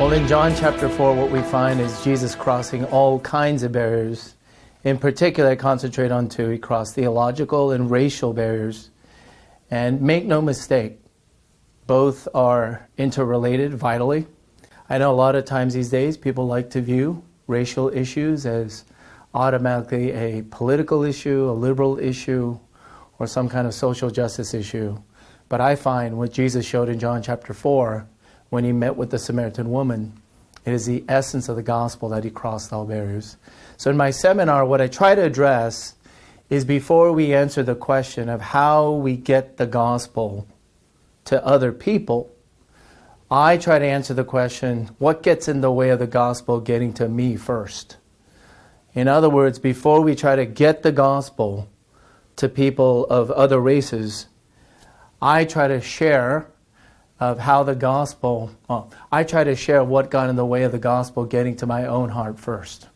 Well, in John chapter 4, what we find is Jesus crossing all kinds of barriers. In particular, I concentrate on two. He crossed theological and racial barriers. And make no mistake, both are interrelated vitally. I know a lot of times these days people like to view racial issues as automatically a political issue, a liberal issue, or some kind of social justice issue. But I find what Jesus showed in John chapter 4, when he met with the Samaritan woman, it is the essence of the gospel that he crossed all barriers. So in my seminar, what I try to address is before we answer the question of how we get the gospel to other people, I try to answer the question, what gets in the way of the gospel getting to me first? In other words, before we try to get the gospel to people of other races, I try to share of how the gospel, I try to share what got in the way of the gospel getting to my own heart first.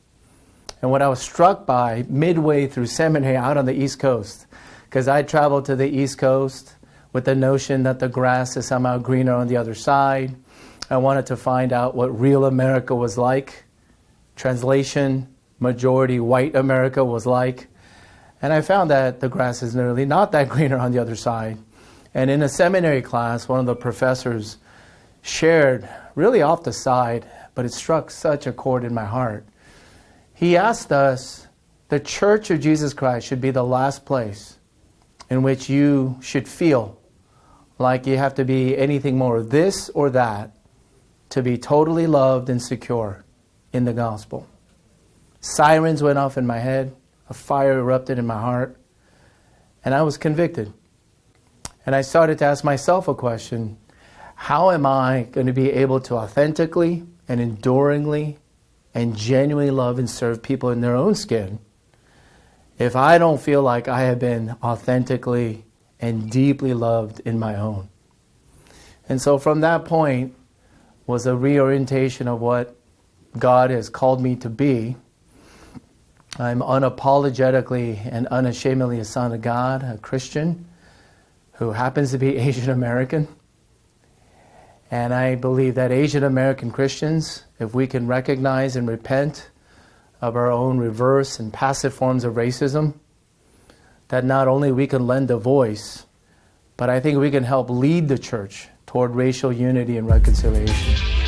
And what I was struck by midway through seminary out on the East Coast, because I traveled to the East Coast with the notion that the grass is somehow greener on the other side. I wanted to find out what real America was like. Translation, majority white America was like. And I found that the grass is nearly not that greener on the other side. And in a seminary class, one of the professors shared, really off the side, but it struck such a chord in my heart. He asked us, the Church of Jesus Christ should be the last place in which you should feel like you have to be anything more this or that to be totally loved and secure in the gospel. Sirens went off in my head, a fire erupted in my heart, and I was convicted. And I started to ask myself a question, how am I going to be able to authentically and enduringly and genuinely love and serve people in their own skin if I don't feel like I have been authentically and deeply loved in my own? And so from that point was a reorientation of what God has called me to be. I'm unapologetically and unashamedly a son of God, a Christian, who happens to be Asian American. And I believe that Asian American Christians, if we can recognize and repent of our own reverse and passive forms of racism, that not only we can lend a voice, but I think we can help lead the church toward racial unity and reconciliation.